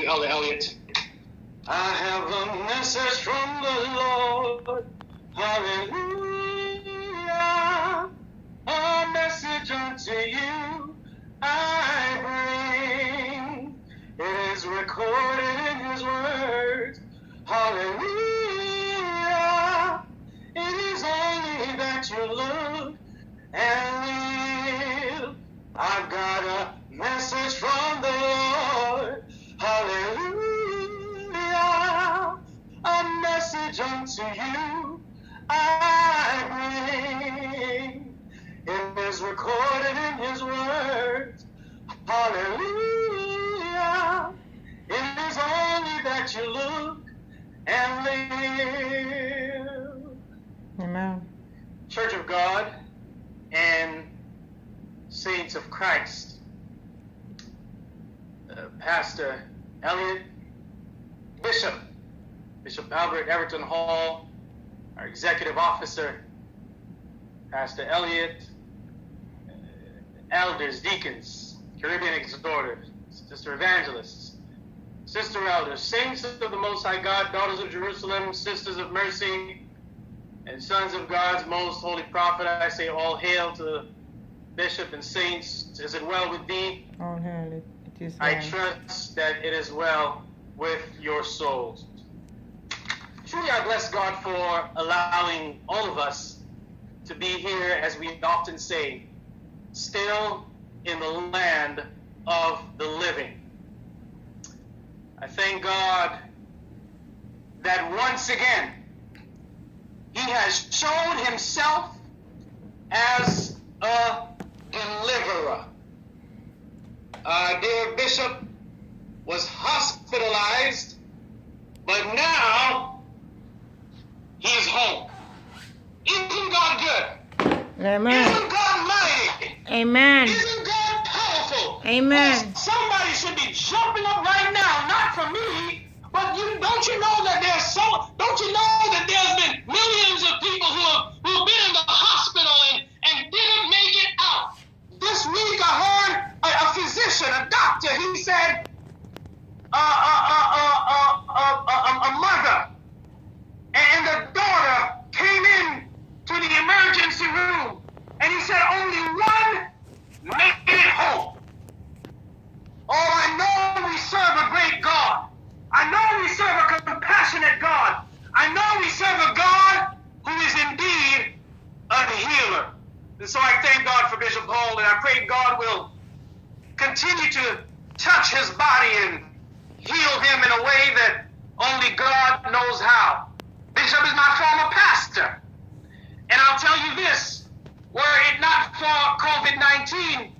you, Elder Elliott. I have a message from the Lord. Hallelujah. A message unto you I bring. It is recorded in his words. Hallelujah. It is only that you look and live. I've got a message from the Lord. Hallelujah. A message unto you I bring. It is recorded in his words. Hallelujah. It is only that you look and live. Amen. Church of God and saints of Christ. Pastor Elliott, Bishop Albert Everton Hall, our executive officer, Pastor Elliott, elders, deacons, Caribbean exhorters, sister evangelists, sister elders, saints of the Most High God, daughters of Jerusalem, sisters of mercy, and sons of God's most holy prophet. I say all hail to the bishop and saints. Is it well with thee? All hail, it is well. I trust that it is well with your souls. Truly I bless God for allowing all of us to be here, as we often say, still in the land of the living. I thank God that once again he has shown himself as a deliverer. Dear Bishop was hospitalized, but now he's home. Isn't God good? Amen. Isn't God mighty? Amen. Isn't God powerful? Amen. Oh, somebody should be jumping up right now, not for me, but don't you know that there's been millions of people who've been in the hospital and didn't make it out. This week I heard a physician, a doctor, he said a mother and the daughter came in to the emergency room, and he said only one made it home. Oh, I know we serve a great God. I know we serve a compassionate God. I know we serve a God who is indeed a healer. And so I thank God for Bishop Hall, and I pray God will continue to touch his body and heal him in a way that only God knows how. Bishop is my former pastor. And I'll tell you this, were it not for COVID-19,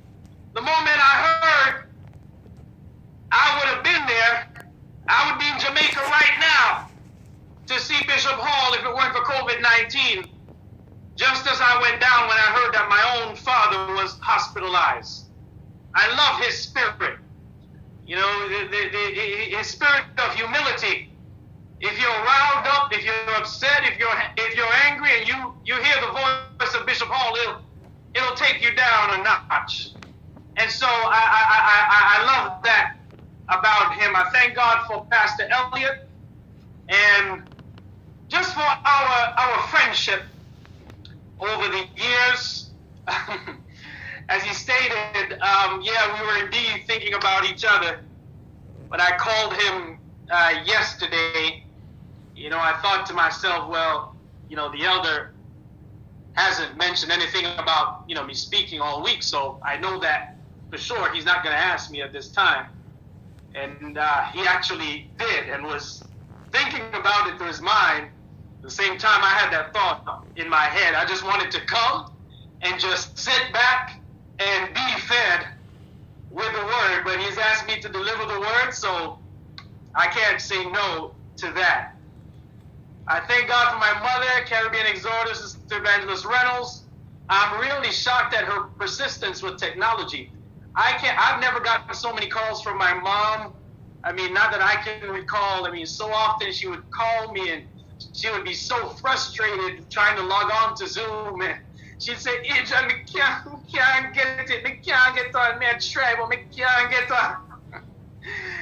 the moment I heard I would have been there, I would be in Jamaica right now to see Bishop Hall if it weren't for COVID-19. Just as I went down when I heard that my own father was hospitalized. I love his spirit. You know, his spirit of humility. If you're riled up, if you're upset, if you're angry, and you hear the voice of Bishop Hall, it'll take you down a notch. And so I love that about him. I thank God for Pastor Elliott and just for our friendship over the years. As he stated, we were indeed thinking about each other. But I called him yesterday. You know, I thought to myself, well, you know, the elder hasn't mentioned anything about, you know, me speaking all week, so I know that for sure he's not going to ask me at this time. And he actually did and was thinking about it through his mind. At the same time, I had that thought in my head. I just wanted to come and just sit back and be fed with the word, but he's asked me to deliver the word, so I can't say no to that. I thank God for my mother, Caribbean exhorter, Sister Evangelist Reynolds. I'm really shocked at her persistence with technology. I've never gotten so many calls from my mom. I mean, not that I can recall. I mean, so often she would call me and she would be so frustrated trying to log on to Zoom, and she'd say, Ija, I can't get it. I can't get on. I try, but I can't get on.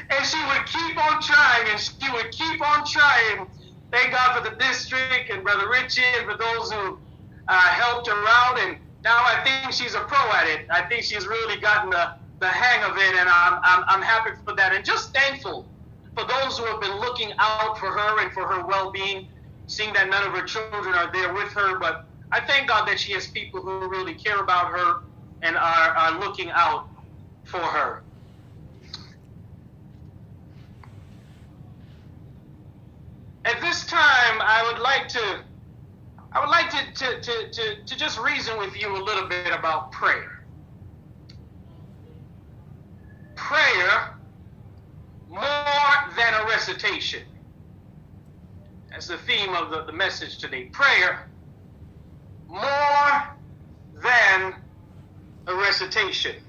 And she would keep on trying, and she would keep on trying. Thank God for the district and Brother Richie and for those who helped her out. And now I think she's a pro at it. I think she's really gotten the hang of it, and I'm happy for that. And just thankful for those who have been looking out for her and for her well-being, seeing that none of her children are there with her. But I thank God that she has people who really care about her and are looking out for her. At this time, I would like to just reason with you a little bit about prayer. Prayer more than a recitation. That's the theme of the message today. Prayer more than a recitation.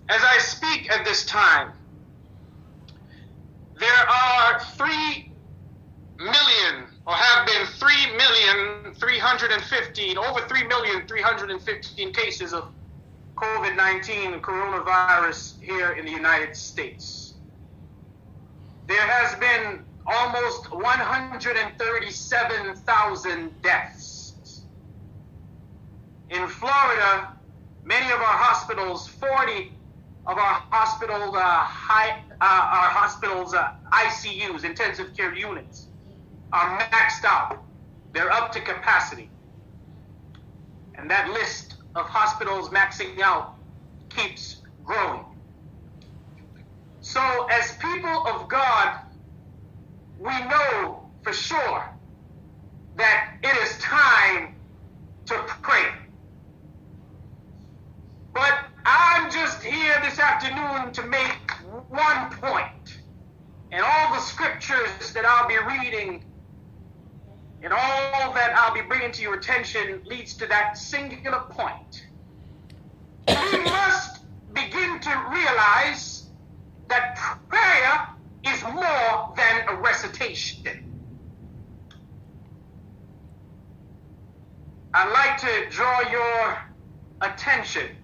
As I speak at this time, there are 3 million, or have been 3,315,000, over 3,315,000 cases of COVID-19, coronavirus here in the United States. There has been almost 137,000 deaths. In Florida, many of our hospitals, 40 of our hospitals, ICUs, intensive care units, are maxed out. They're up to capacity. And that list of hospitals maxing out keeps growing. So as people of God, we know for sure that it is time to pray. But I'm just here this afternoon to make one point. And all the scriptures that I'll be reading and all that I'll be bringing to your attention leads to that singular point. We must begin to realize that prayer is more than a recitation. I'd like to draw your attention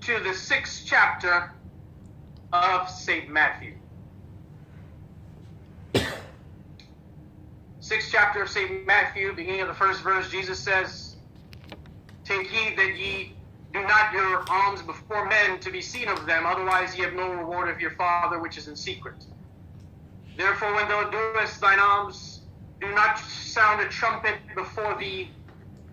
to the 6th chapter of St. Matthew. 6th chapter of St. Matthew, beginning of the first verse, Jesus says, "Take heed that ye do not your alms before men to be seen of them, otherwise ye have no reward of your Father which is in secret. Therefore when thou doest thine alms, do not sound a trumpet before thee,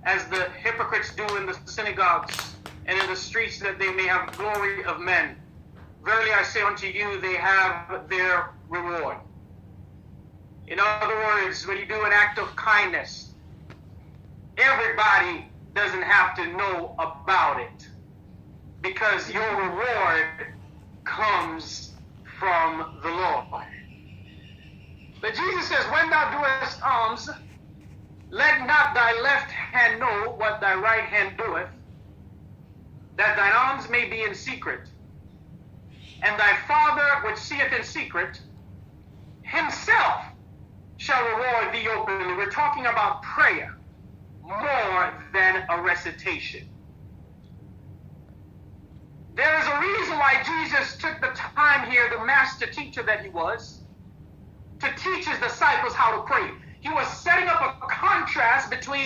as the hypocrites do in the synagogues and in the streets, that they may have glory of men. Verily I say unto you, they have their reward." In other words, when you do an act of kindness, everybody doesn't have to know about it, because your reward comes from the Lord. But Jesus says, "When thou doest alms, let not thy left hand know what thy right hand doeth, that thine alms may be in secret. And thy Father which seeth in secret, himself shall reward thee openly." We're talking about prayer more than a recitation. There is a reason why Jesus took the time here, the master teacher that he was, to teach his disciples how to pray. He was setting up a contrast between